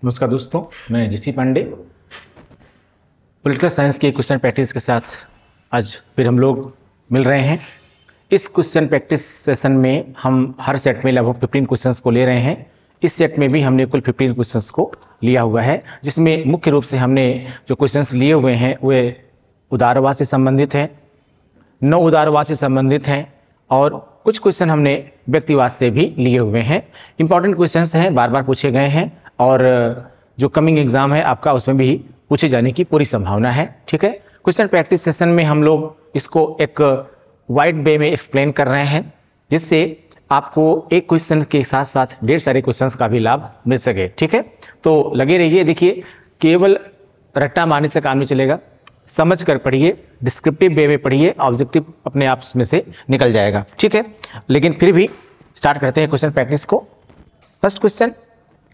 नमस्कार दोस्तों, मैं जीसी पांडे पॉलिटिकल साइंस के क्वेश्चन प्रैक्टिस के साथ आज फिर हम लोग मिल रहे हैं। इस क्वेश्चन प्रैक्टिस सेशन में हम हर सेट में लगभग 15 क्वेश्चंस को ले रहे हैं। इस सेट में भी हमने कुल 15 क्वेश्चंस को लिया हुआ है, जिसमें मुख्य रूप से हमने जो क्वेश्चंस लिए हुए हैं वे उदारवाद से संबंधित हैं, नौ उदारवाद से संबंधित हैं और कुछ क्वेश्चन हमने व्यक्तिवाद से भी लिए हुए हैं। इंपॉर्टेंट क्वेश्चंस हैं, बार बार पूछे गए हैं और जो कमिंग एग्जाम है आपका उसमें भी पूछे जाने की पूरी संभावना है। ठीक है, क्वेश्चन प्रैक्टिस सेशन में हम लोग इसको एक वाइड वे में एक्सप्लेन कर रहे हैं, जिससे आपको एक क्वेश्चन के साथ साथ ढेर सारे क्वेश्चंस का भी लाभ मिल सके। ठीक है, तो लगे रहिए। देखिए, केवल रट्टा मारने से काम नहीं चलेगा, समझ कर पढ़िए, डिस्क्रिप्टिव वे में पढ़िए, ऑब्जेक्टिव अपने आप में से निकल जाएगा। ठीक है, लेकिन फिर भी स्टार्ट करते हैं क्वेश्चन प्रैक्टिस को। फर्स्ट क्वेश्चन,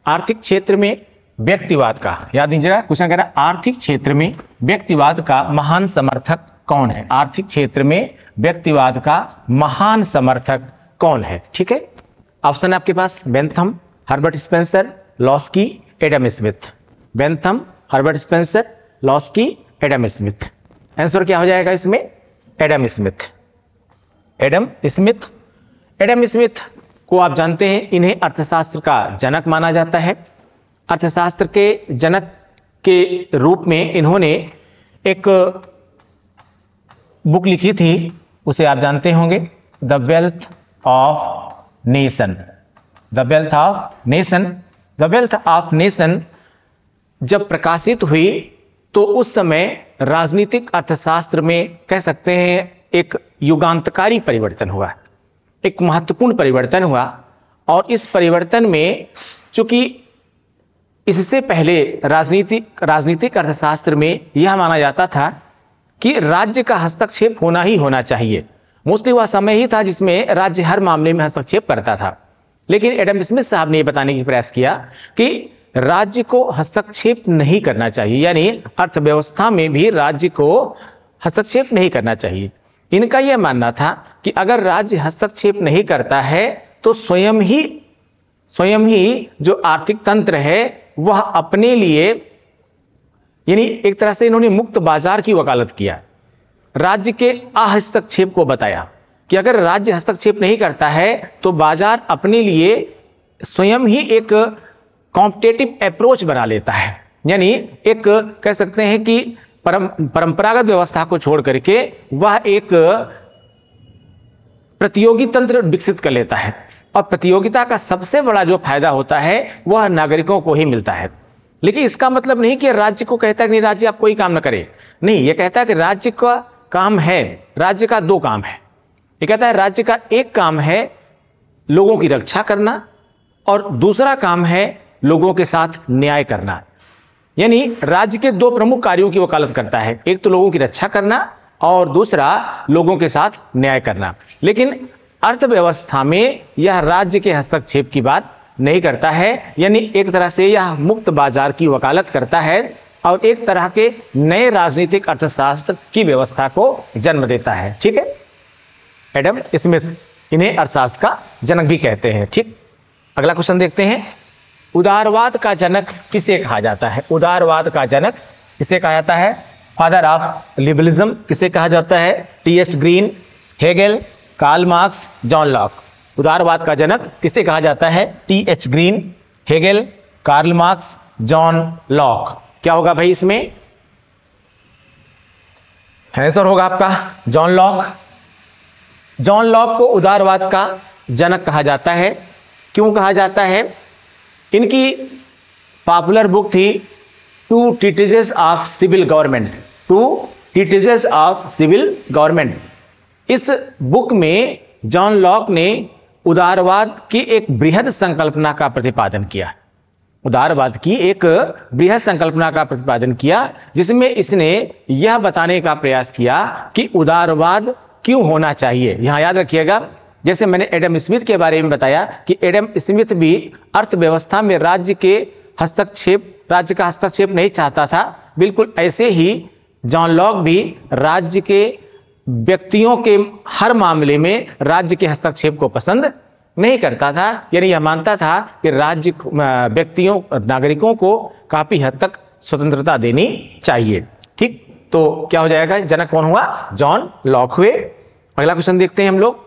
आर्थिक क्षेत्र में व्यक्तिवाद का, याद दीजिएगा क्वेश्चन कह रहा है आर्थिक क्षेत्र में व्यक्तिवाद का महान समर्थक कौन है। आर्थिक क्षेत्र में व्यक्तिवाद का महान समर्थक कौन है। ठीक है, ऑप्शन आपके पास Bentham, Herbert Spencer, Laski, Adam Smith. Bentham, Herbert Spencer, Laski, Adam Smith. Answer क्या हो जाएगा इसमें? Adam Smith. Adam Smith. Adam Smith को आप जानते हैं, इन्हें अर्थशास्त्र का जनक माना जाता है। अर्थशास्त्र के जनक के रूप में इन्होंने एक बुक लिखी थी, उसे आप जानते होंगे, the wealth of nation. The wealth of nation. The wealth of nation जब प्रकाशित हुई तो उस समय राजनीतिक अर्थशास्त्र में कह सकते हैं एक युगांतकारी परिवर्तन हुआ, एक महत्वपूर्ण परिवर्तन हुआ। और इस परिवर्तन में चूंकि इससे पहले राजनीतिक अर्थशास्त्र में यह माना जाता था कि राज्य का हस्तक्षेप होना ही होना चाहिए। मोस्टली वह समय ही था जिसमें राज्य हर मामले में हस्तक्षेप करता था। लेकिन एडम स्मिथ साहब ने यह बताने की प्रयास किया कि राज्य को हस्तक्षेप नहीं करना चाहिए, यानी अर्थव्यवस्था में भी राज्य को हस्तक्षेप नहीं करना चाहिए। इनका यह मानना था कि अगर राज्य हस्तक्षेप नहीं करता है तो स्वयं ही जो आर्थिक तंत्र है वह अपने लिए, यानी एक तरह से इन्होंने मुक्त बाजार की वकालत किया। राज्य के अहस्तक्षेप को बताया कि अगर राज्य हस्तक्षेप नहीं करता है तो बाजार अपने लिए स्वयं ही एक कॉम्पिटेटिव अप्रोच बना लेता है, यानी एक कह सकते हैं कि परंपरागत व्यवस्था को छोड़ करके वह एक प्रतियोगी तंत्र विकसित कर लेता है। और प्रतियोगिता का सबसे बड़ा जो फायदा होता है वह नागरिकों को ही मिलता है। लेकिन इसका मतलब नहीं कि राज्य को कहता है कि नहीं राज्य आप कोई काम ना करे, नहीं, यह कहता है कि राज्य का काम है, राज्य का दो काम है। यह कहता है राज्य का एक काम है लोगों की रक्षा करना और दूसरा काम है लोगों के साथ न्याय करना। यानी राज्य के दो प्रमुख कार्यों की वकालत करता है, एक तो लोगों की रक्षा करना और दूसरा लोगों के साथ न्याय करना। लेकिन अर्थव्यवस्था में यह राज्य के हस्तक्षेप की बात नहीं करता है, यानी एक तरह से यह मुक्त बाजार की वकालत करता है और एक तरह के नए राजनीतिक अर्थशास्त्र की व्यवस्था को जन्म देता है। ठीक है, एडम स्मिथ, इन्हें अर्थशास्त्र का जनक भी कहते हैं। ठीक, अगला क्वेश्चन देखते हैं। उदारवाद का जनक किसे कहा जाता है? उदारवाद का जनक किसे कहा जाता है? फादर ऑफ लिबरलिज्म किसे कहा जाता है? T H. Green, Hegel, Karl Marx, John Locke. उदारवाद का जनक किसे कहा जाता है? T H. Green, Hegel, Karl Marx, John Locke. क्या होगा भाई इसमें? आंसर होगा आपका जॉन लॉक। जॉन लॉक को उदारवाद का जनक कहा जाता है। क्यों कहा जाता है? इनकी पॉपुलर बुक थी two treatises of civil government. Two treatises of civil government. इस बुक में जॉन लॉक ने उदारवाद की एक बृहद संकल्पना का प्रतिपादन किया। उदारवाद की एक बृहद संकल्पना का प्रतिपादन किया, जिसमें इसने यह बताने का प्रयास किया कि उदारवाद क्यों होना चाहिए। यहां याद रखिएगा, जैसे मैंने एडम स्मिथ के बारे में बताया कि एडम स्मिथ भी अर्थव्यवस्था में राज्य का हस्तक्षेप नहीं चाहता था, बिल्कुल ऐसे ही जॉन लॉक भी राज्य के व्यक्तियों के हर मामले में राज्य के हस्तक्षेप को पसंद नहीं करता था, यानी यह मानता था कि राज्य व्यक्तियों नागरिकों को काफी हद तक स्वतंत्रता देनी चाहिए। ठीक, तो क्या हो जाएगा, जनक कौन हुआ, जॉन लॉक हुए। अगला क्वेश्चन देखते हैं हम लोग,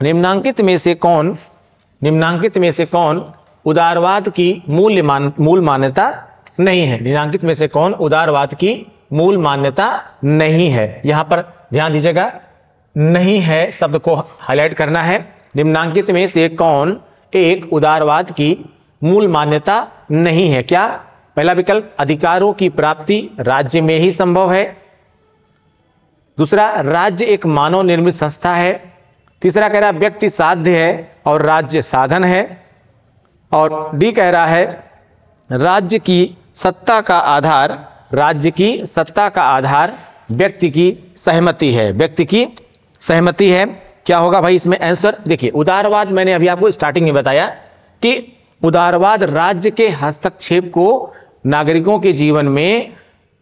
निम्नांकित में से कौन उदारवाद की मूल मान्यता नहीं है। निम्नांकित में से कौन उदारवाद की मूल मान्यता नहीं है। यहां पर ध्यान दीजिएगा, नहीं है शब्द को हाईलाइट करना है। निम्नांकित में से कौन एक उदारवाद की मूल मान्यता नहीं है। क्या, पहला विकल्प अधिकारों की प्राप्ति राज्य में ही संभव है। दूसरा, राज्य एक मानव निर्मित संस्था है। तीसरा कह रहा है व्यक्ति साध्य है और राज्य साधन है। और डी कह रहा है राज्य की सत्ता का आधार व्यक्ति की सहमति है। व्यक्ति की सहमति है। क्या होगा भाई इसमें आंसर, देखिए उदारवाद मैंने अभी आपको स्टार्टिंग में बताया कि उदारवाद राज्य के हस्तक्षेप को, नागरिकों के जीवन में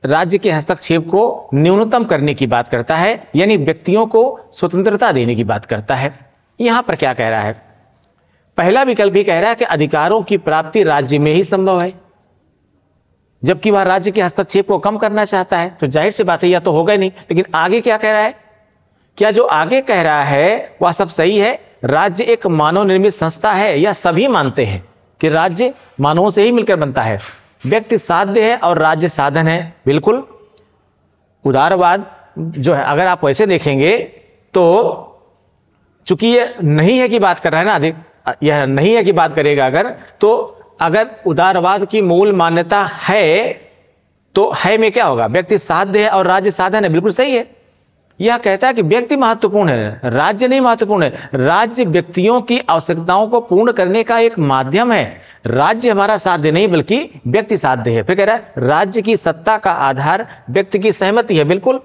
राज्य के हस्तक्षेप को न्यूनतम करने की बात करता है, यानी व्यक्तियों को स्वतंत्रता देने की बात करता है। यहां पर क्या कह रहा है, पहला विकल्प ही कह रहा है कि अधिकारों की प्राप्ति राज्य में ही संभव है, जबकि वह राज्य के हस्तक्षेप को कम करना चाहता है। तो जाहिर सी बात है यह तो होगा ही नहीं। लेकिन आगे क्या कह रहा है, क्या जो आगे कह रहा है वह सब सही है। राज्य एक मानव निर्मित संस्था है, यह सभी मानते हैं कि राज्य मानवों से ही मिलकर बनता है। व्यक्ति साध्य है और राज्य साधन है। बिल्कुल, उदारवाद जो है अगर आप वैसे देखेंगे तो चूंकि यह नहीं है कि बात कर रहा है ना, अधिक यह नहीं है कि बात करेगा अगर, तो अगर उदारवाद की मूल मान्यता है तो है में क्या होगा, व्यक्ति साध्य है और राज्य साधन है। बिल्कुल सही है। यह कहता है कि व्यक्ति महत्वपूर्ण है, राज्य नहीं महत्वपूर्ण है। राज्य व्यक्तियों की आवश्यकताओं को पूर्ण करने का एक माध्यम है। राज्य हमारा साध्य नहीं बल्कि व्यक्ति साध्य है। फिर कह रहा है राज्य की सत्ता का आधार व्यक्ति की सहमति है। बिल्कुल,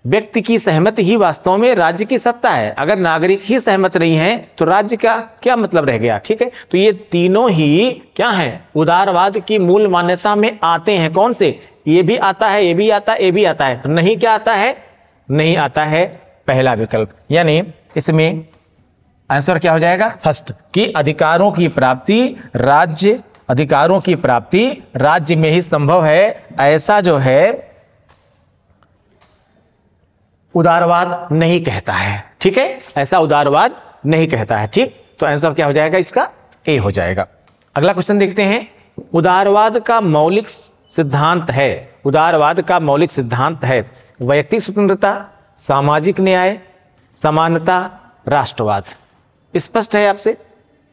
व्यक्ति की सहमति ही वास्तव में राज्य की सत्ता है। अगर नागरिक ही सहमत नहीं है तो राज्य का क्या मतलब रह गया। ठीक है, तो ये तीनों ही क्या है, उदारवाद की मूल मान्यता में आते हैं। कौन से, ये भी आता है, ये भी आता है, ये भी आता है। तो नहीं क्या आता है, नहीं आता है पहला विकल्प। यानी इसमें आंसर क्या हो जाएगा, फर्स्ट, कि अधिकारों की प्राप्ति राज्य में ही संभव है। ऐसा जो है उदारवाद नहीं कहता है। ठीक है, ऐसा उदारवाद नहीं कहता है। ठीक, तो आंसर क्या हो जाएगा इसका, ए हो जाएगा। अगला क्वेश्चन देखते हैं, उदारवाद का मौलिक सिद्धांत है वैयक्तिक स्वतंत्रता, सामाजिक न्याय, समानता, राष्ट्रवाद। स्पष्ट है आपसे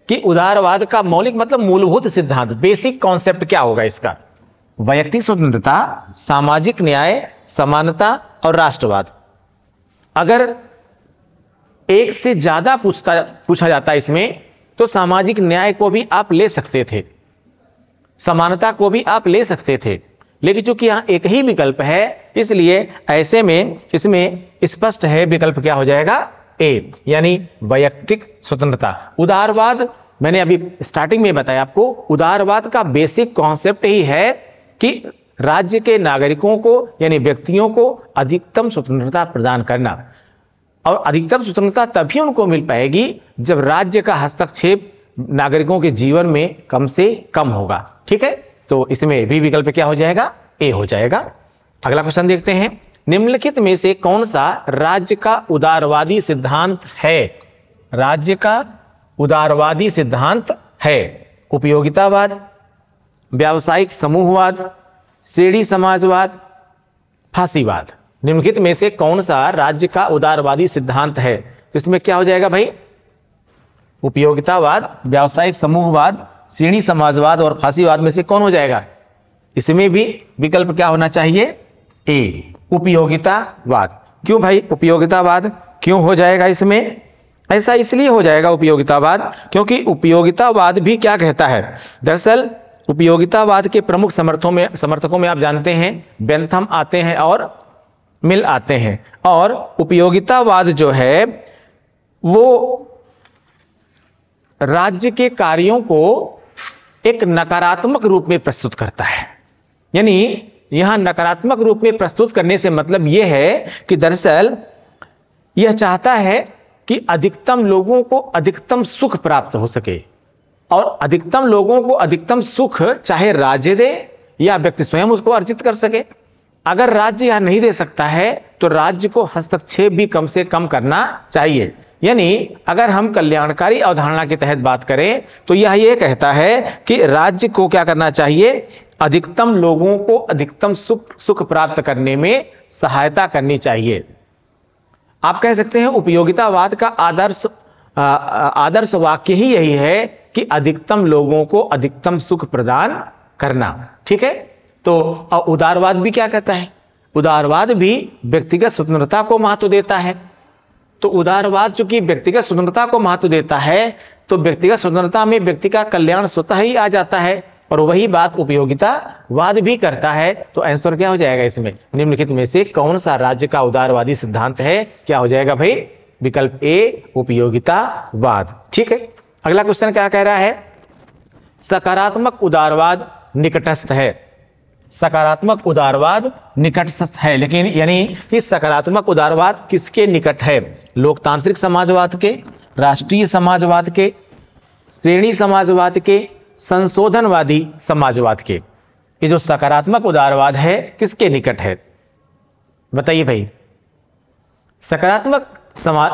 कि उदारवाद का मौलिक मतलब मूलभूत सिद्धांत, बेसिक कॉन्सेप्ट क्या होगा इसका, वैयक्तिक स्वतंत्रता, सामाजिक न्याय, समानता और राष्ट्रवाद। अगर एक से ज्यादा पूछा जाता इसमें तो सामाजिक न्याय को भी आप ले सकते थे, समानता को भी आप ले सकते थे, लेकिन चूंकि यहां एक ही विकल्प है इसलिए ऐसे में इसमें स्पष्ट है विकल्प क्या हो जाएगा, ए, यानी वैयक्तिक स्वतंत्रता। उदारवाद मैंने अभी स्टार्टिंग में बताया आपको, उदारवाद का बेसिक कॉन्सेप्ट ही है कि राज्य के नागरिकों को यानी व्यक्तियों को अधिकतम स्वतंत्रता प्रदान करना, और अधिकतम स्वतंत्रता तभी उनको मिल पाएगी जब राज्य का हस्तक्षेप नागरिकों के जीवन में कम से कम होगा। ठीक है, तो इसमें भी विकल्प क्या हो जाएगा, ए हो जाएगा। अगला क्वेश्चन देखते हैं, निम्नलिखित में से कौन सा राज्य का उदारवादी सिद्धांत है। राज्य का उदारवादी सिद्धांत है उपयोगितावाद, व्यावसायिक समूहवाद, श्रेणी समाजवाद, फांसीवाद। निम्नलिखित में से कौन सा राज्य का उदारवादी सिद्धांत है, तो इसमें क्या हो जाएगा भाई, उपयोगितावाद, व्यावसायिक समूहवाद, श्रेणी समाजवाद और फांसीवाद में से कौन हो जाएगा। इसमें भी विकल्प क्या होना चाहिए, ए, उपयोगितावाद। क्यों भाई उपयोगितावाद क्यों हो जाएगा इसमें, ऐसा इसलिए हो जाएगा उपयोगितावाद क्योंकि उपयोगितावाद भी क्या कहता है, दरअसल उपयोगितावाद के प्रमुख समर्थकों में आप जानते हैं बेंथम आते हैं और मिल आते हैं, और उपयोगितावाद जो है वो राज्य के कार्यों को एक नकारात्मक रूप में प्रस्तुत करता है। यानी यहां नकारात्मक रूप में प्रस्तुत करने से मतलब यह है कि दरअसल यह चाहता है कि अधिकतम लोगों को अधिकतम सुख प्राप्त हो सके, और अधिकतम लोगों को अधिकतम सुख चाहे राज्य दे या व्यक्ति स्वयं उसको अर्जित कर सके। अगर राज्य यह नहीं दे सकता है तो राज्य को हस्तक्षेप भी कम से कम करना चाहिए। यानी अगर हम कल्याणकारी अवधारणा के तहत बात करें तो यह कहता है कि राज्य को क्या करना चाहिए, अधिकतम लोगों को अधिकतम सुख प्राप्त करने में सहायता करनी चाहिए। आप कह सकते हैं उपयोगितावाद का आदर्श वाक्य ही यही है कि अधिकतम लोगों को अधिकतम सुख प्रदान करना। ठीक है, तो उदारवाद भी क्या कहता है, उदारवाद भी व्यक्तिगत स्वतंत्रता को महत्व देता है। तो उदारवाद चूंकि व्यक्तिगत स्वतंत्रता को महत्व देता है तो व्यक्तिगत स्वतंत्रता में व्यक्ति का कल्याण स्वतः ही आ जाता है, और वही बात उपयोगितावाद भी करता है। तो आंसर क्या हो जाएगा इसमें, निम्नलिखित में से कौन सा राज्य का उदारवादी सिद्धांत है, क्या हो जाएगा भाई, विकल्प ए उपयोगितावाद। ठीक है, अगला क्वेश्चन क्या कह रहा है, सकारात्मक उदारवाद निकटस्थ है। सकारात्मक उदारवाद निकटस्थ है, लेकिन यानी कि सकारात्मक उदारवाद किसके निकट है, लोकतांत्रिक समाजवाद के, राष्ट्रीय समाजवाद के, श्रेणी समाजवाद के, संशोधनवादी समाजवाद के। ये जो सकारात्मक उदारवाद है किसके निकट है, बताइए भाई। सकारात्मक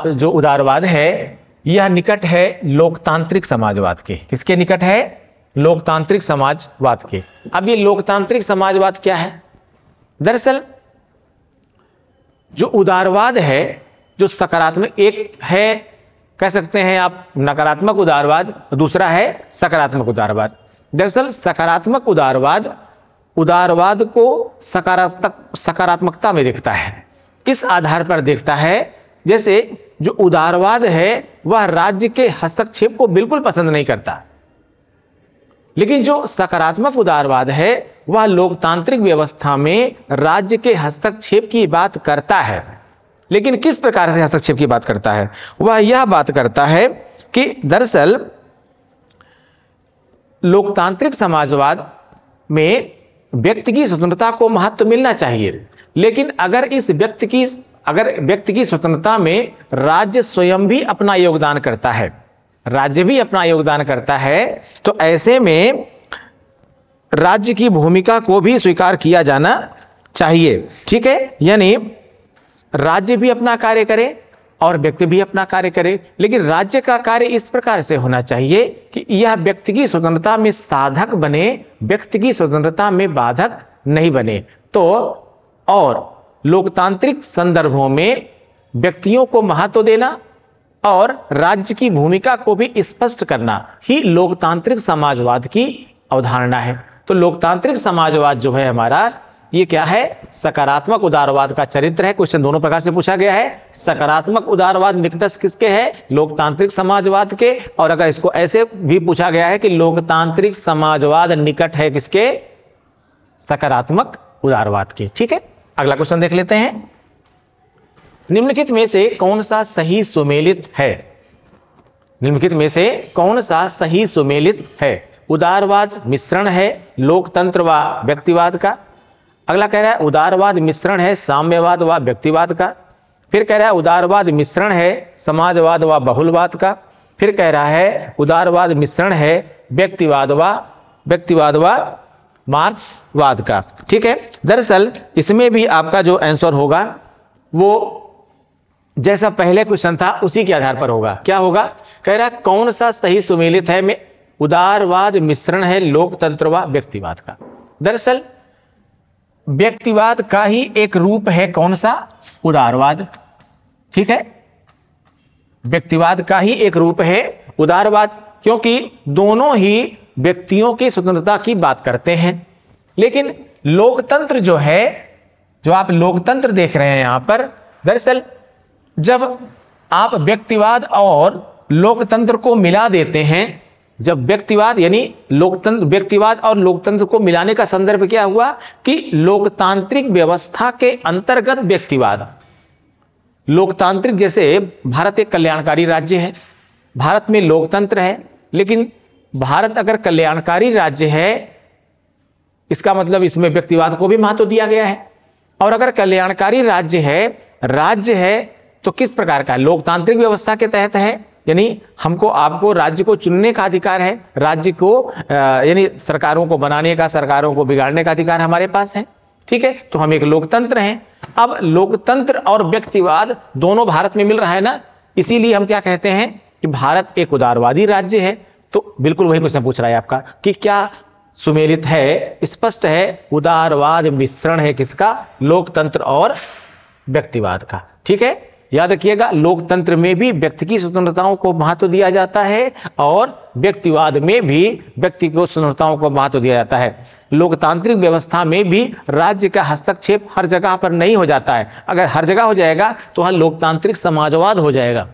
जो उदारवाद है यह निकट है लोकतांत्रिक समाजवाद के। किसके निकट है, लोकतांत्रिक समाजवाद के। अब ये लोकतांत्रिक समाजवाद क्या है, दरअसल जो उदारवाद है, जो सकारात्मक, एक है कह सकते हैं आप नकारात्मक उदारवाद, दूसरा है सकारात्मक उदारवाद। दरअसल सकारात्मक उदारवाद को सकारात्मकता में देखता है, इस आधार पर देखता है जैसे जो उदारवाद है वह राज्य के हस्तक्षेप को बिल्कुल पसंद नहीं करता, लेकिन जो सकारात्मक उदारवाद है वह लोकतांत्रिक व्यवस्था में राज्य के हस्तक्षेप की बात करता है। लेकिन किस प्रकार से हस्तक्षेप की बात करता है, वह यह बात करता है कि दरअसल लोकतांत्रिक समाजवाद में व्यक्ति की स्वतंत्रता को महत्व मिलना चाहिए, लेकिन अगर व्यक्ति की स्वतंत्रता में राज्य स्वयं भी अपना योगदान करता है, राज्य भी अपना योगदान करता है, तो ऐसे में राज्य की भूमिका को भी स्वीकार किया जाना चाहिए। ठीक है, यानी राज्य भी अपना कार्य करे और व्यक्ति भी अपना कार्य करे, लेकिन राज्य का कार्य इस प्रकार से होना चाहिए कि यह व्यक्ति की स्वतंत्रता में साधक बने, व्यक्ति की स्वतंत्रता में बाधक नहीं बने। तो और लोकतांत्रिक संदर्भों में व्यक्तियों को महत्व देना और राज्य की भूमिका को भी स्पष्ट करना ही लोकतांत्रिक समाजवाद की अवधारणा है। तो लोकतांत्रिक समाजवाद जो है हमारा, ये क्या है, सकारात्मक उदारवाद का चरित्र है। क्वेश्चन दोनों प्रकार से पूछा गया है, सकारात्मक उदारवाद निकटस्थ किसके है, लोकतांत्रिक समाजवाद के, और अगर इसको ऐसे भी पूछा गया है कि लोकतांत्रिक समाजवाद निकट है किसके, सकारात्मक उदारवाद के। ठीक है, अगला क्वेश्चन देख लेते हैं, निम्नलिखित में से कौन सा सही सुमेलित है, निम्नलिखित में से कौन सा सही सुमेलित है, उदारवाद मिश्रण है लोकतंत्र व व्यक्तिवाद का, अगला कह रहा है उदारवाद मिश्रण है साम्यवाद व व्यक्तिवाद का, फिर कह रहा है उदारवाद मिश्रण है समाजवाद व बहुलवाद का, फिर कह रहा है उदारवाद मिश्रण है व्यक्तिवाद व मार्क्सवाद का। ठीक है, दरअसल इसमें भी आपका जो आंसर होगा वो जैसा पहले क्वेश्चन था उसी के आधार पर होगा। क्या होगा, कह रहा है कौन सा सही सुमेलित है में उदारवाद मिश्रण है लोकतंत्र व व्यक्तिवाद का। दरअसल व्यक्तिवाद का ही एक रूप है कौन सा, उदारवाद। ठीक है, व्यक्तिवाद का ही एक रूप है उदारवाद, क्योंकि दोनों ही व्यक्तियों की स्वतंत्रता की बात करते हैं। लेकिन लोकतंत्र जो है, जो आप लोकतंत्र देख रहे हैं यहां पर, दरअसल जब आप व्यक्तिवाद और लोकतंत्र को मिला देते हैं, जब व्यक्तिवाद यानी लोकतंत्र, व्यक्तिवाद और लोकतंत्र को मिलाने का संदर्भ क्या हुआ कि लोकतांत्रिक व्यवस्था के अंतर्गत व्यक्तिवाद, लोकतांत्रिक, जैसे भारत एक कल्याणकारी राज्य है, भारत में लोकतंत्र है, लेकिन भारत अगर कल्याणकारी राज्य है इसका मतलब इसमें व्यक्तिवाद को भी महत्व दिया गया है। और अगर कल्याणकारी राज्य है तो किस प्रकार का? लोकतांत्रिक व्यवस्था के तहत है, यानी हमको आपको राज्य को चुनने का अधिकार है, राज्य को यानी सरकारों को बनाने का, सरकारों को बिगाड़ने का अधिकार हमारे पास है। ठीक है, तो हम एक लोकतंत्र हैं। अब लोकतंत्र और व्यक्तिवाद दोनों भारत में मिल रहा है ना, इसीलिए हम क्या कहते हैं कि भारत एक उदारवादी राज्य है। तो बिल्कुल वही क्वेश्चन पूछ रहा है आपका कि क्या सुमेलित है, स्पष्ट है, उदारवाद मिश्रण है किसका? लोकतंत्र और व्यक्तिवाद का। ठीक है, याद रखिएगा, लोकतंत्र में भी व्यक्ति की स्वतंत्रताओं को महत्व दिया जाता है और व्यक्तिवाद में भी व्यक्ति को स्वतंत्रताओं को महत्व दिया जाता है। लोकतांत्रिक व्यवस्था में भी राज्य का हस्तक्षेप हर जगह पर नहीं हो जाता है। अगर हर जगह हो जाएगा तो वहां लोकतांत्रिक समाजवाद हो जाएगा,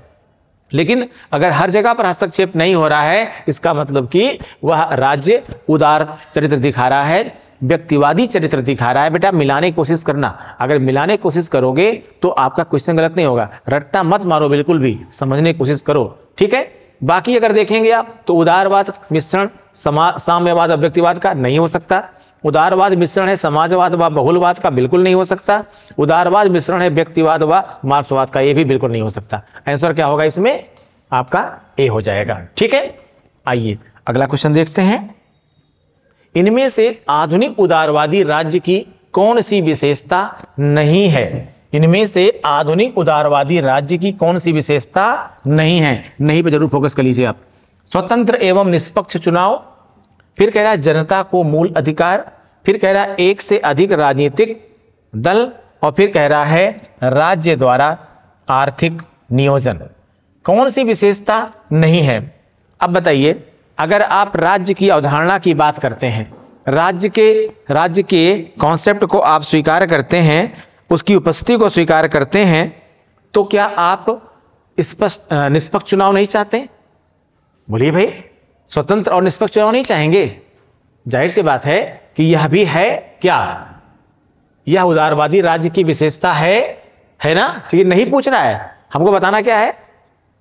लेकिन अगर हर जगह पर हस्तक्षेप नहीं हो रहा है, इसका मतलब कि वह राज्य उदार चरित्र दिखा रहा है, व्यक्तिवादी चरित्र दिखा रहा है। बेटा मिलाने की कोशिश करना, अगर मिलाने की कोशिश करोगे तो आपका क्वेश्चन गलत नहीं होगा। रट्टा मत मारो, बिल्कुल भी समझने की कोशिश करो। ठीक है, बाकी अगर देखेंगे आप तो उदारवाद मिश्रण साम्यवाद और व्यक्तिवाद का नहीं हो सकता। उदारवाद मिश्रण है समाजवाद व बहुलवाद का, बिल्कुल नहीं हो सकता। उदारवाद मिश्रण है व्यक्तिवाद व मार्क्सवाद का, यह भी बिल्कुल नहीं हो सकता। आंसर क्या होगा इसमें? आपका ए हो जाएगा। ठीक है, आइए अगला क्वेश्चन देखते हैं। इनमें से आधुनिक उदारवादी राज्य की कौन सी विशेषता नहीं है? इनमें से आधुनिक उदारवादी राज्य की कौन सी विशेषता नहीं है? नहीं पे जरूर फोकस कर लीजिए आप। स्वतंत्र एवं निष्पक्ष चुनाव, फिर कह रहा है जनता को मूल अधिकार, फिर कह रहा है एक से अधिक राजनीतिक दल, और फिर कह रहा है राज्य द्वारा आर्थिक नियोजन। कौन सी विशेषता नहीं है? अब बताइए, अगर आप राज्य की अवधारणा की बात करते हैं, राज्य के कॉन्सेप्ट को आप स्वीकार करते हैं, उसकी उपस्थिति को स्वीकार करते हैं, तो क्या आप निष्पक्ष चुनाव नहीं चाहते? बोलिए भाई, स्वतंत्र और निष्पक्ष चुनाव नहीं चाहेंगे? जाहिर सी बात है कि यह भी है क्या, यह उदारवादी राज्य की विशेषता है ना? तो ये नहीं पूछ रहा है, हमको बताना क्या है,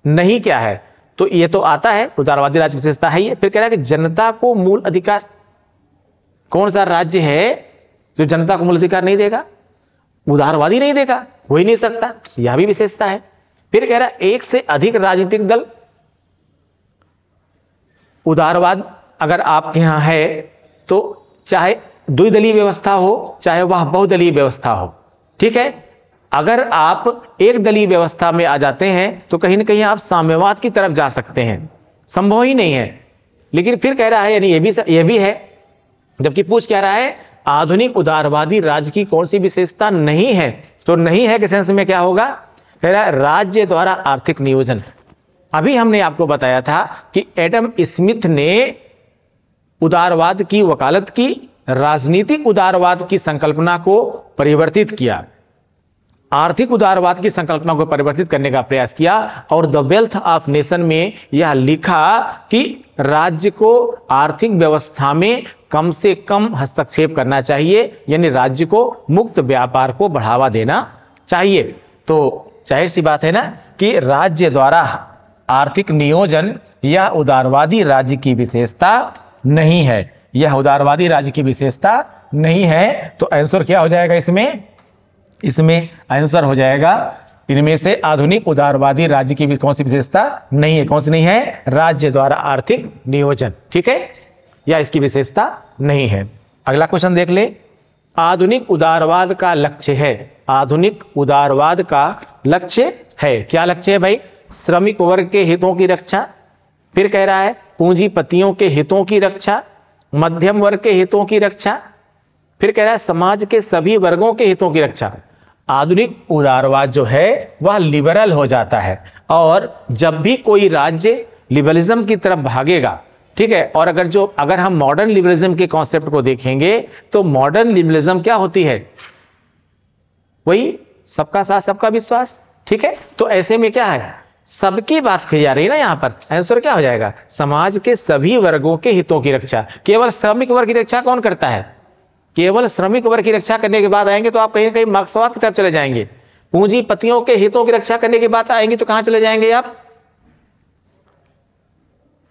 नहीं क्या है। तो ये तो आता है, उदारवादी राज्य की विशेषता है ये। फिर कह रहा है कि जनता को मूल अधिकार। कौन सा राज्य है जो जनता को मूल अधिकार नहीं देगा? उदारवादी नहीं देगा, हो ही नहीं सकता, यह भी विशेषता है। फिर कह रहा है एक से अधिक राजनीतिक दल। उदारवाद अगर आपके यहां है तो चाहे द्विदलीय व्यवस्था हो, चाहे वह बहुदलीय व्यवस्था हो। ठीक है, अगर आप एक दलीय व्यवस्था में आ जाते हैं तो कहीं ना कहीं आप साम्यवाद की तरफ जा सकते हैं, संभव ही नहीं है। लेकिन फिर कह रहा है, यानी ये भी है, जबकि पूछ क्या रहा है, आधुनिक उदारवादी राज्य की कौन सी विशेषता नहीं है? तो नहीं है के सेंस में क्या होगा? कह रहा है राज्य द्वारा आर्थिक नियोजन। अभी हमने आपको बताया था कि एडम स्मिथ ने उदारवाद की वकालत की, राजनीतिक उदारवाद की संकल्पना को परिवर्तित किया, आर्थिक उदारवाद की संकल्पना को परिवर्तित करने का प्रयास किया, और द वेल्थ ऑफ नेशन में यह लिखा कि राज्य को आर्थिक व्यवस्था में कम से कम हस्तक्षेप करना चाहिए, यानी राज्य को मुक्त व्यापार को बढ़ावा देना चाहिए। तो जाहिर सी बात है ना कि राज्य द्वारा आर्थिक नियोजन यह उदारवादी राज्य की विशेषता नहीं है, यह उदारवादी राज्य की विशेषता नहीं है। तो आंसर क्या हो जाएगा इसमें आंसर हो जाएगा, इनमें से आधुनिक उदारवादी राज्य की कौन सी विशेषता नहीं है? कौन सी नहीं है? राज्य द्वारा आर्थिक नियोजन। ठीक है, या इसकी विशेषता नहीं है। अगला क्वेश्चन देख ले। आधुनिक उदारवाद का लक्ष्य है, आधुनिक उदारवाद का लक्ष्य है, क्या लक्ष्य है भाई? श्रमिक वर्ग के हितों की रक्षा, फिर कह रहा है पूंजीपतियों के हितों की रक्षा, मध्यम वर्ग के हितों की रक्षा, फिर कह रहा है समाज के सभी वर्गों के हितों की रक्षा। आधुनिक उदारवाद जो है वह लिबरल हो जाता है, और जब भी कोई राज्य लिबरलिज्म की तरफ भागेगा, ठीक है, और अगर हम मॉडर्न लिबरलिज्म के कॉन्सेप्ट को देखेंगे तो मॉडर्न लिबरलिज्म क्या होती है? वही सबका साथ सबका विश्वास। ठीक है, तो ऐसे में क्या है, सबकी बात कही जा रही है ना यहां पर। आंसर क्या हो जाएगा? समाज के सभी वर्गों के हितों की रक्षा। केवल श्रमिक वर्ग की रक्षा कौन करता है? केवल श्रमिक वर्ग की रक्षा करने के बाद आएंगे तो आप कहीं ना कहीं मार्क्सवाद की तरफ चले जाएंगे। पूंजीपतियों के हितों की रक्षा करने की बात आएंगे तो कहां चले जाएंगे आप?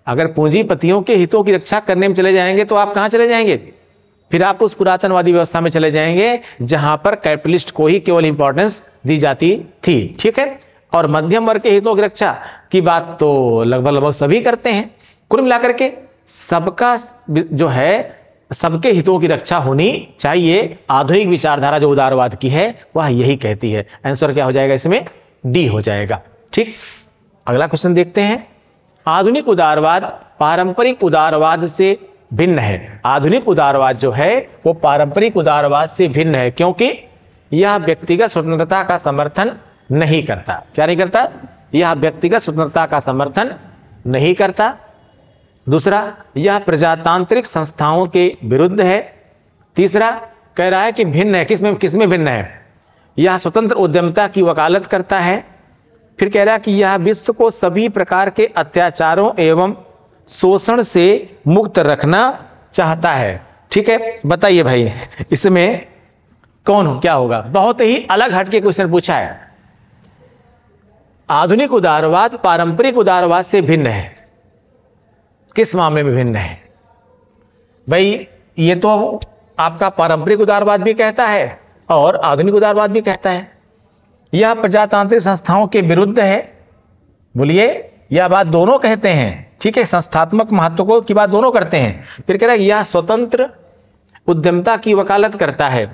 अगर पूंजीपतियों के हितों की रक्षा करने में चले जाएंगे तो आप कहां चले जाएंगे? फिर आप उस पुरातनवादी व्यवस्था में चले जाएंगे जहां पर कैपिटलिस्ट को ही केवल इंपॉर्टेंस दी जाती थी। ठीक है, और मध्यम वर्ग के हितों की रक्षा की बात तो लगभग लगभग सभी करते हैं। कुल मिलाकर के सबका जो है सबके हितों की रक्षा होनी चाहिए। आधुनिक विचारधारा जो उदारवाद की है वह यही कहती है। आंसर क्या हो जाएगा इसमें? डी हो जाएगा। ठीक, अगला क्वेश्चन देखते हैं। आधुनिक उदारवाद पारंपरिक उदारवाद से भिन्न है। आधुनिक उदारवाद जो है वो पारंपरिक उदारवाद से भिन्न है क्योंकि यह व्यक्तिगत स्वतंत्रता का समर्थन नहीं करता। क्या नहीं करता? यह व्यक्तिगत स्वतंत्रता का समर्थन नहीं करता। दूसरा, यह प्रजातांत्रिक संस्थाओं के विरुद्ध है। तीसरा, कह रहा है कि भिन्न है। किसमें भिन्न है? यह स्वतंत्र उद्यमिता की वकालत करता है। फिर कह रहा है कि यह विश्व को सभी प्रकार के अत्याचारों एवं शोषण से मुक्त रखना चाहता है। ठीक है, बताइए भाई इसमें कौन क्या होगा? बहुत ही अलग हटके क्वेश्चन पूछा है। आधुनिक उदारवाद पारंपरिक उदारवाद से भिन्न है। किस मामले में भिन्न है भाई? ये तो आपका पारंपरिक उदारवाद भी कहता है और आधुनिक उदारवाद भी कहता है। यह प्रजातांत्रिक संस्थाओं के विरुद्ध है। बोलिए, यह बात दोनों कहते हैं। ठीक है, संस्थात्मक महत्व को की बात दोनों करते हैं। फिर कह रहा है यह स्वतंत्र उद्यमिता की वकालत करता है।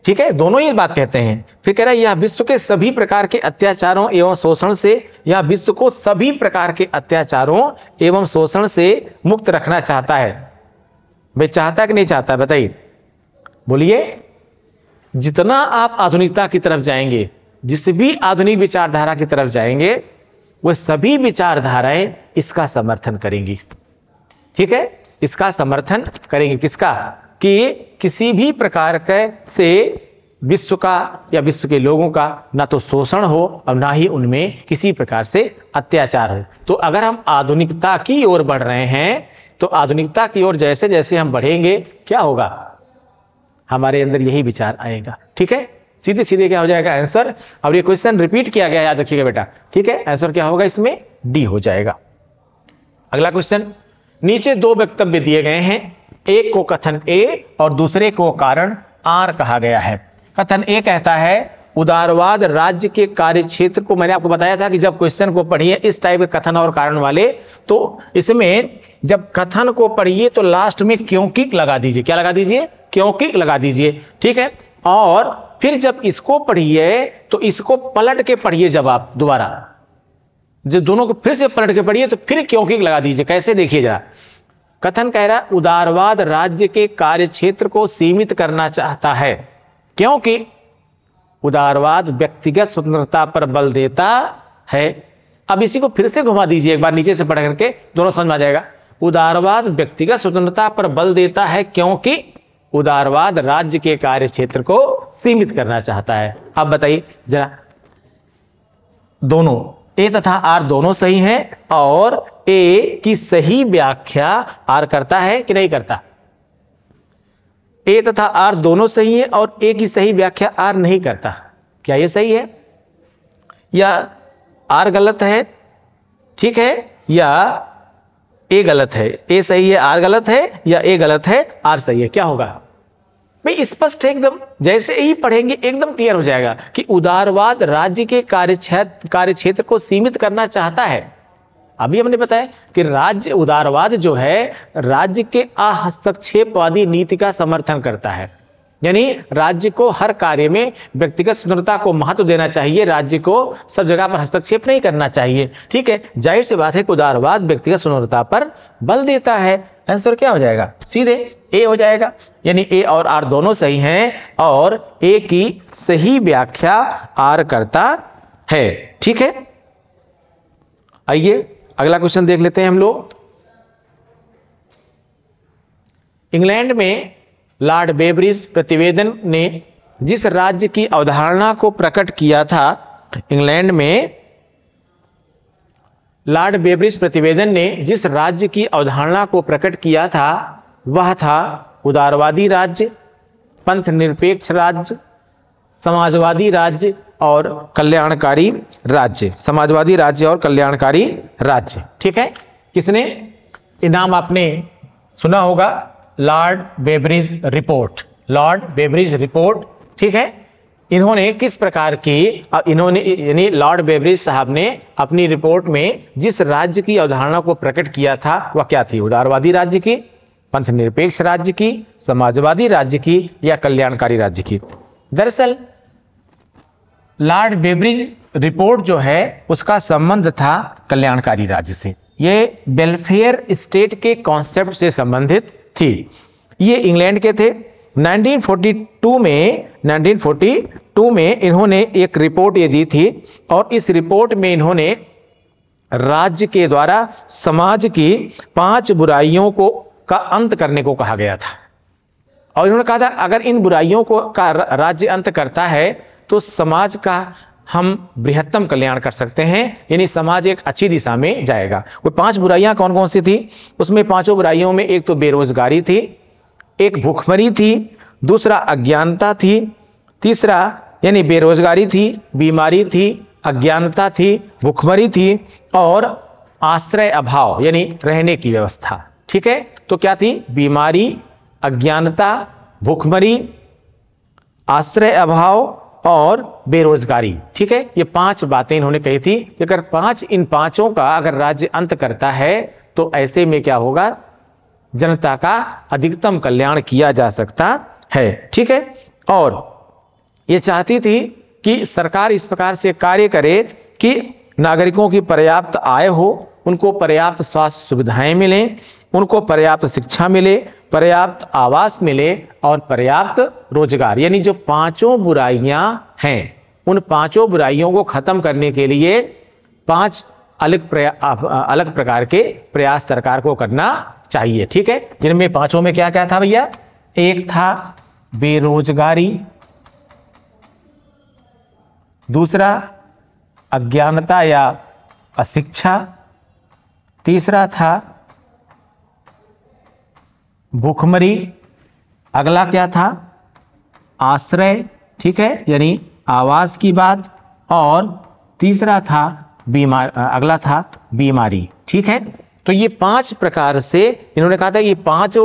ठीक है, दोनों ये बात कहते हैं। फिर कह रहा है यह विश्व के सभी प्रकार के अत्याचारों एवं शोषण से, यह विश्व को सभी प्रकार के अत्याचारों एवं शोषण से मुक्त रखना चाहता है। भाई चाहता है कि नहीं चाहता? बताइए, बोलिए। जितना आप आधुनिकता की तरफ जाएंगे, जिस भी आधुनिक विचारधारा की तरफ जाएंगे, वह सभी विचारधाराएं इसका समर्थन करेंगी। ठीक है, इसका समर्थन करेंगे। किसका? कि किसी भी प्रकार के से विश्व का या विश्व के लोगों का ना तो शोषण हो और ना ही उनमें किसी प्रकार से अत्याचार हो। तो अगर हम आधुनिकता की ओर बढ़ रहे हैं तो आधुनिकता की ओर जैसे जैसे हम बढ़ेंगे क्या होगा? हमारे अंदर यही विचार आएगा। ठीक है, सीधे सीधे क्या हो जाएगा आंसर? अब ये क्वेश्चन रिपीट किया गया, याद रखिएगा बेटा। ठीक है, आंसर क्या होगा इसमें? डी हो जाएगा। अगला क्वेश्चन, नीचे दो वक्तव्य दिए गए हैं। एक को कथन ए और दूसरे को कारण आर कहा गया है। कथन ए कहता है उदारवाद राज्य के कार्य क्षेत्र को, मैंने आपको बताया था कि जब क्वेश्चन को पढ़िए इस टाइप के कथन और कारण वाले, तो इसमें जब कथन को पढ़िए तो लास्ट में क्योंकि लगा दीजिए। क्या लगा दीजिए? क्योंकि लगा दीजिए। ठीक है, और फिर जब इसको पढ़िए तो इसको पलट के पढ़िए। जब आप दोबारा जब दोनों को फिर से पलट के पढ़िए तो फिर क्योंकि लगा दीजिए। कैसे? देखिए जरा। कथन कह रहा उदारवाद राज्य के कार्य क्षेत्र को सीमित करना चाहता है क्योंकि उदारवाद व्यक्तिगत स्वतंत्रता पर बल देता है। अब इसी को फिर से घुमा दीजिए एक बार, नीचे से पढ़ करके दोनों समझ में आ जाएगा। उदारवाद व्यक्तिगत स्वतंत्रता पर बल देता है क्योंकि उदारवाद राज्य के कार्य क्षेत्र को सीमित करना चाहता है। अब बताइए जरा, दोनों ए तथा आर दोनों सही हैं और ए की सही व्याख्या आर करता है कि नहीं करता? ए तथा आर दोनों सही है और ए की सही व्याख्या आर नहीं करता। क्या ये सही है या आर गलत है? ठीक है, या ए गलत है? ए सही है आर गलत है या ए गलत है आर सही है? क्या होगा भाई? स्पष्ट है एकदम। जैसे ही पढ़ेंगे एकदम क्लियर हो जाएगा कि उदारवाद राज्य के कार्य क्षेत्र को सीमित करना चाहता है। अभी हमने बताया कि राज्य उदारवाद जो है राज्य के अहस्तक्षेपवादी नीति का समर्थन करता है। यानी राज्य को हर कार्य में व्यक्तिगत स्वतंत्रता को महत्व देना चाहिए, राज्य को सब जगह पर हस्तक्षेप नहीं करना चाहिए। ठीक है, जाहिर सी बात है कि उदारवाद व्यक्तिगत स्वतंत्रता पर बल देता है। आंसर क्या हो जाएगा? सीधे ए हो जाएगा। यानी ए और आर दोनों सही हैं और ए की सही व्याख्या आर करता है। ठीक है, आइए अगला क्वेश्चन देख लेते हैं हम लोग। इंग्लैंड में लॉर्ड बेब्रिज प्रतिवेदन ने जिस राज्य की अवधारणा को प्रकट किया था, इंग्लैंड में लॉर्ड बेब्रिज प्रतिवेदन ने जिस राज्य की अवधारणा को प्रकट किया था वह था उदारवादी राज्य, पंथ निरपेक्ष राज्य, समाजवादी राज्य और कल्याणकारी राज्य। समाजवादी राज्य और कल्याणकारी राज्य। ठीक है, किसने नाम आपने सुना होगा? Lord Beveridge report. Lord Beveridge report. ठीक है, इन्होंने किस प्रकार की, इन्होंने यानी लॉर्ड बेवरेज साहब ने अपनी रिपोर्ट में जिस राज्य की अवधारणा को प्रकट किया था वह क्या थी? उदारवादी राज्य की, पंथ निरपेक्ष राज्य की, समाजवादी राज्य की या कल्याणकारी राज्य की? दरअसल लॉर्ड बेवरेज रिपोर्ट जो है उसका संबंध था कल्याणकारी राज्य से। ये वेलफेयर स्टेट के कॉन्सेप्ट से संबंधित थी। ये इंग्लैंड के थे। 1942 में इन्होंने एक रिपोर्ट ये दी थी और इस रिपोर्ट में इन्होंने राज्य के द्वारा समाज की 5 बुराइयों को का अंत करने को कहा गया था। और इन्होंने कहा था अगर इन बुराइयों को का राज्य अंत करता है तो समाज का हम बृहत्तम कल्याण कर सकते हैं, यानी समाज एक अच्छी दिशा में जाएगा। वो 5 बुराइयां कौन कौन सी थी? उसमें 5 बुराइयों में एक तो बेरोजगारी थी, एक भूखमरी थी, दूसरा अज्ञानता थी, तीसरा यानी बेरोजगारी थी, बीमारी थी, अज्ञानता थी, भूखमरी थी और आश्रय अभाव यानी रहने की व्यवस्था। ठीक है, तो क्या थी? बीमारी, अज्ञानता, भूखमरी, आश्रय अभाव और बेरोजगारी। ठीक है, ये 5 बातें इन्होंने कही थी कि अगर इन पांचों का अगर राज्य अंत करता है तो ऐसे में क्या होगा? जनता का अधिकतम कल्याण किया जा सकता है। ठीक है, और ये चाहती थी कि सरकार इस प्रकार से कार्य करे कि नागरिकों की पर्याप्त आय हो, उनको पर्याप्त स्वास्थ्य सुविधाएं मिलें, उनको पर्याप्त शिक्षा मिले, पर्याप्त आवास मिले और पर्याप्त रोजगार। यानी जो 5 बुराइयां हैं उन 5 बुराइयों को खत्म करने के लिए 5 अलग प्रकार के प्रयास सरकार को करना चाहिए। ठीक है, जिनमें 5 में क्या क्या था भैया? एक था बेरोजगारी, दूसरा अज्ञानता या अशिक्षा, तीसरा था भूखमरी, अगला क्या था? आश्रय, ठीक है, यानी आवास की बात, और तीसरा था अगला था बीमारी। ठीक है, तो ये 5 प्रकार से इन्होंने कहा था ये 5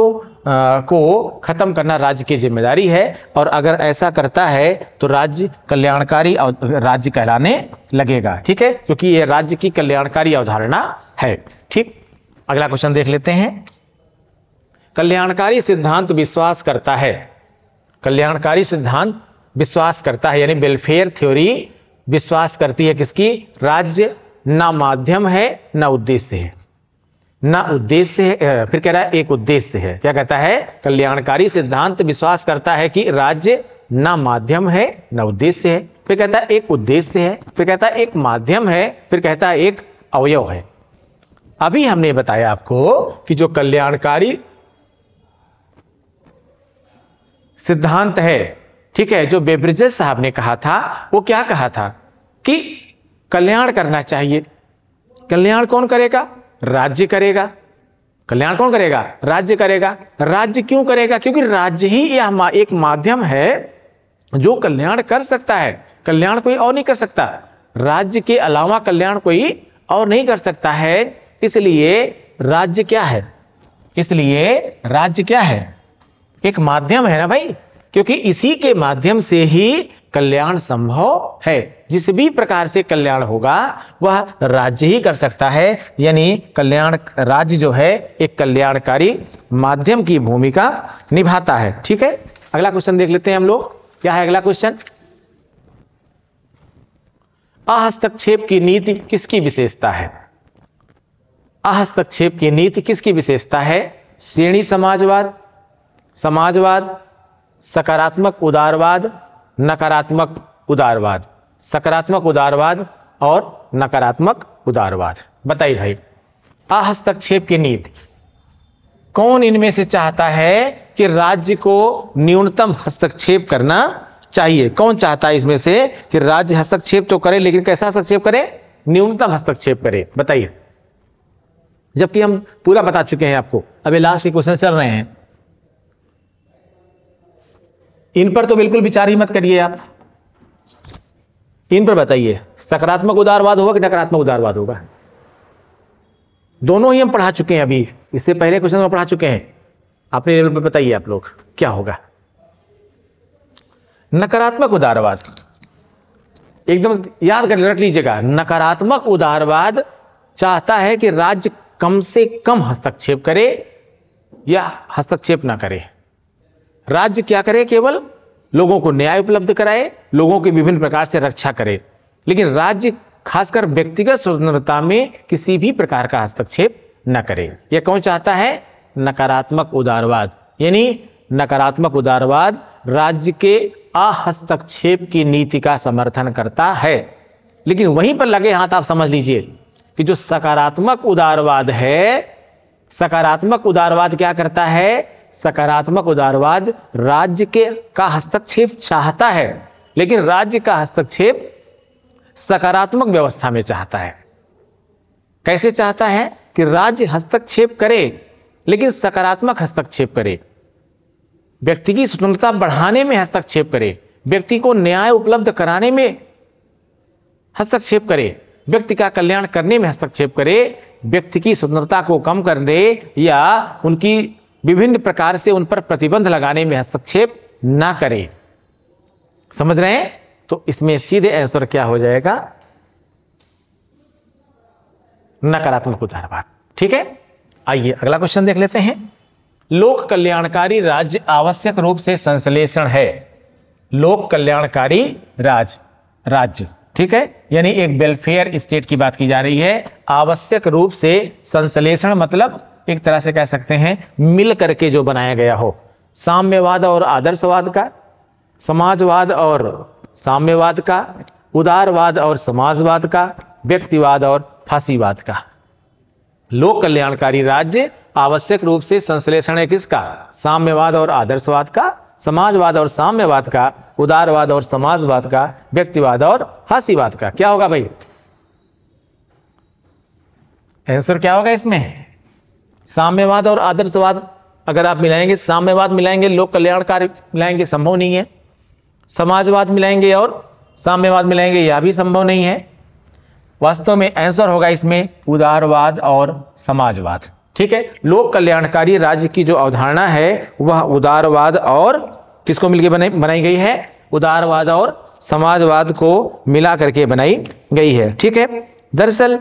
को खत्म करना राज्य की जिम्मेदारी है और अगर ऐसा करता है तो राज्य कल्याणकारी राज्य कहलाने लगेगा। ठीक है, क्योंकि ये राज्य की कल्याणकारी अवधारणा है। ठीक, अगला क्वेश्चन देख लेते हैं। कल्याणकारी सिद्धांत विश्वास करता है, कल्याणकारी सिद्धांत विश्वास करता है यानी वेलफेयर थ्योरी विश्वास करती है किसकी? राज्य ना माध्यम है ना उद्देश्य है, ना उद्देश्य है, फिर कह रहा है एक उद्देश्य है। क्या कहता है? कल्याणकारी सिद्धांत विश्वास करता है कि राज्य ना माध्यम है ना उद्देश्य है, फिर कहता है एक उद्देश्य है, फिर कहता है एक माध्यम है, फिर कहता है एक अवयव है। अभी हमने बताया आपको कि जो कल्याणकारी सिद्धांत है, ठीक है, जो बेवरेजेस साहब ने कहा था वो क्या कहा था कि कल्याण करना चाहिए। कल्याण कौन करेगा? राज्य करेगा। कल्याण कौन करेगा? राज्य करेगा। राज्य क्यों करेगा? क्योंकि राज्य ही यह एक माध्यम है जो कल्याण कर सकता है, कल्याण कोई और नहीं कर सकता। राज्य के अलावा कल्याण कोई और नहीं कर सकता है। इसलिए राज्य क्या है? इसलिए राज्य क्या है? एक माध्यम है ना भाई, क्योंकि इसी के माध्यम से ही कल्याण संभव है। जिस भी प्रकार से कल्याण होगा वह राज्य ही कर सकता है, यानी कल्याण राज्य जो है एक कल्याणकारी माध्यम की भूमिका निभाता है। ठीक है, अगला क्वेश्चन देख लेते हैं हम लोग। क्या है अगला क्वेश्चन? अहस्तक्षेप की नीति किसकी विशेषता है? अहस्तक्षेप की नीति किसकी विशेषता है? श्रेणी समाजवाद, समाजवाद, सकारात्मक उदारवाद, नकारात्मक उदारवाद, सकारात्मक उदारवाद और नकारात्मक उदारवाद। बताइए भाई, अहस्तक्षेप की नीति कौन इनमें से चाहता है कि राज्य को न्यूनतम हस्तक्षेप करना चाहिए? कौन चाहता है इसमें से कि राज्य हस्तक्षेप तो करे, लेकिन कैसा हस्तक्षेप करे? न्यूनतम हस्तक्षेप करे। बताइए, जबकि हम पूरा बता चुके हैं आपको, अभी लास्ट के क्वेश्चन चल रहे हैं। इन पर तो बिल्कुल विचार ही मत करिए आप, इन पर बताइए सकारात्मक उदारवाद होगा कि नकारात्मक उदारवाद होगा? दोनों ही हम पढ़ा चुके हैं, अभी इससे पहले क्वेश्चन में पढ़ा चुके हैं। अपने लेवल पर बताइए आप लोग क्या होगा। नकारात्मक उदारवाद, एकदम याद कर रख लीजिएगा, नकारात्मक उदारवाद चाहता है कि राज्य कम से कम हस्तक्षेप करे या हस्तक्षेप ना करे। राज्य क्या करे? केवल लोगों को न्याय उपलब्ध कराए, लोगों की विभिन्न प्रकार से रक्षा करे, लेकिन राज्य खासकर व्यक्तिगत स्वतंत्रता में किसी भी प्रकार का हस्तक्षेप न करे। यह कौन चाहता है? नकारात्मक उदारवाद। यानी नकारात्मक उदारवाद राज्य के अहस्तक्षेप की नीति का समर्थन करता है। लेकिन वहीं पर लगे हाथ आप समझ लीजिए कि जो सकारात्मक उदारवाद है, सकारात्मक उदारवाद क्या करता है? सकारात्मक उदारवाद राज्य के का हस्तक्षेप चाहता है, लेकिन राज्य का हस्तक्षेप सकारात्मक व्यवस्था में चाहता है। कैसे चाहता है? कि राज्य हस्तक्षेप करे, लेकिन सकारात्मक हस्तक्षेप करे, व्यक्ति की स्वतंत्रता बढ़ाने में हस्तक्षेप करे, व्यक्ति को न्याय उपलब्ध कराने में हस्तक्षेप करे, व्यक्ति का कल्याण करने में हस्तक्षेप करे, व्यक्ति की स्वतंत्रता को कम करने या उनकी विभिन्न प्रकार से उन पर प्रतिबंध लगाने में हस्तक्षेप ना करे। समझ रहे हैं? तो इसमें सीधे आंसर क्या हो जाएगा? नकारात्मक उदारवाद। ठीक है, आइए अगला क्वेश्चन देख लेते हैं। लोक कल्याणकारी राज्य आवश्यक रूप से संश्लेषण है। लोक कल्याणकारी राज्य, ठीक है, यानी एक वेलफेयर स्टेट की बात की जा रही है। आवश्यक रूप से संश्लेषण मतलब एक तरह से कह सकते हैं मिल करके जो बनाया गया हो। साम्यवाद और आदर्शवाद का, समाजवाद और साम्यवाद का, उदारवाद और समाजवाद का, व्यक्तिवाद और फांसीवाद का। लोक कल्याणकारी राज्य आवश्यक रूप से संश्लेषण है किसका? साम्यवाद और आदर्शवाद का, समाजवाद और साम्यवाद का, उदारवाद और समाजवाद का, व्यक्तिवाद और फांसीवाद का। क्या होगा भाई? आंसर क्या होगा इसमें? साम्यवाद और आदर्शवाद अगर आप मिलाएंगे, साम्यवाद मिलाएंगे, लोक कल्याणकारी मिलाएंगे, संभव नहीं है। समाजवाद मिलाएंगे और साम्यवाद मिलाएंगे, यह भी संभव नहीं है। वास्तव में आंसर होगा इसमें उदारवाद और समाजवाद। ठीक है, लोक कल्याणकारी राज्य की जो अवधारणा है वह उदारवाद और किसको मिलकर बनाई गई है? उदारवाद और समाजवाद को मिला करके बनाई गई है। ठीक है, दरअसल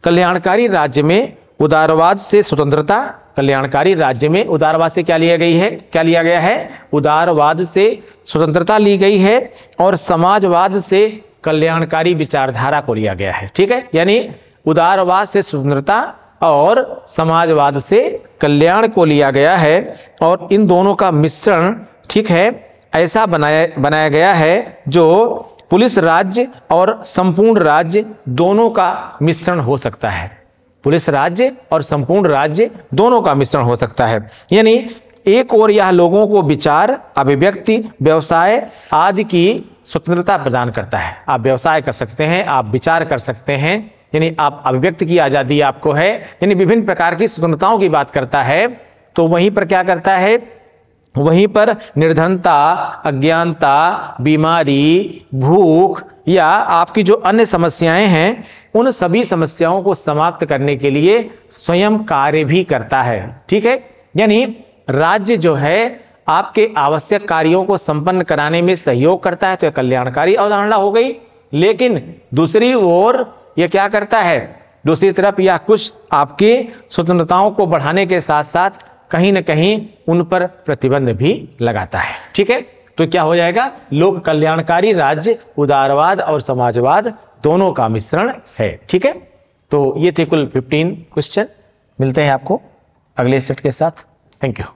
कल्याणकारी राज्य में उदारवाद से स्वतंत्रता, कल्याणकारी राज्य में उदारवाद से क्या लिया गया है? उदारवाद से स्वतंत्रता ली गई है और समाजवाद से कल्याणकारी विचारधारा को लिया गया है। ठीक है, यानी उदारवाद से स्वतंत्रता और समाजवाद से कल्याण को लिया गया है और इन दोनों का मिश्रण, ठीक है, ऐसा बनाया गया है जो पुलिस राज्य और संपूर्ण राज्य दोनों का मिश्रण हो सकता है। पुलिस राज्य और संपूर्ण राज्य दोनों का मिश्रण हो सकता है। यानी एक और यह लोगों को विचार, अभिव्यक्ति, व्यवसाय आदि की स्वतंत्रता प्रदान करता है। आप व्यवसाय कर सकते हैं, आप विचार कर सकते हैं, यानी आप अभिव्यक्ति की आजादी आपको है, यानी विभिन्न प्रकार की स्वतंत्रताओं की बात करता है। तो वहीं पर क्या करता है? वहीं पर निर्धनता, अज्ञानता, बीमारी, भूख या आपकी जो अन्य समस्याएं हैं उन सभी समस्याओं को समाप्त करने के लिए स्वयं कार्य भी करता है। ठीक है, यानी राज्य जो है आपके आवश्यक कार्यों को संपन्न कराने में सहयोग करता है, तो कल्याणकारी अवधारणा हो गई। लेकिन दूसरी ओर यह क्या करता है? दूसरी तरफ यह कुछ आपकी स्वतंत्रताओं को बढ़ाने के साथ साथ कहीं ना कहीं उन पर प्रतिबंध भी लगाता है। ठीक है, तो क्या हो जाएगा? लोक कल्याणकारी राज्य उदारवाद और समाजवाद दोनों का मिश्रण है। ठीक है, तो ये थे कुल 15 क्वेश्चन। मिलते हैं आपको अगले सेट के साथ। Thank you.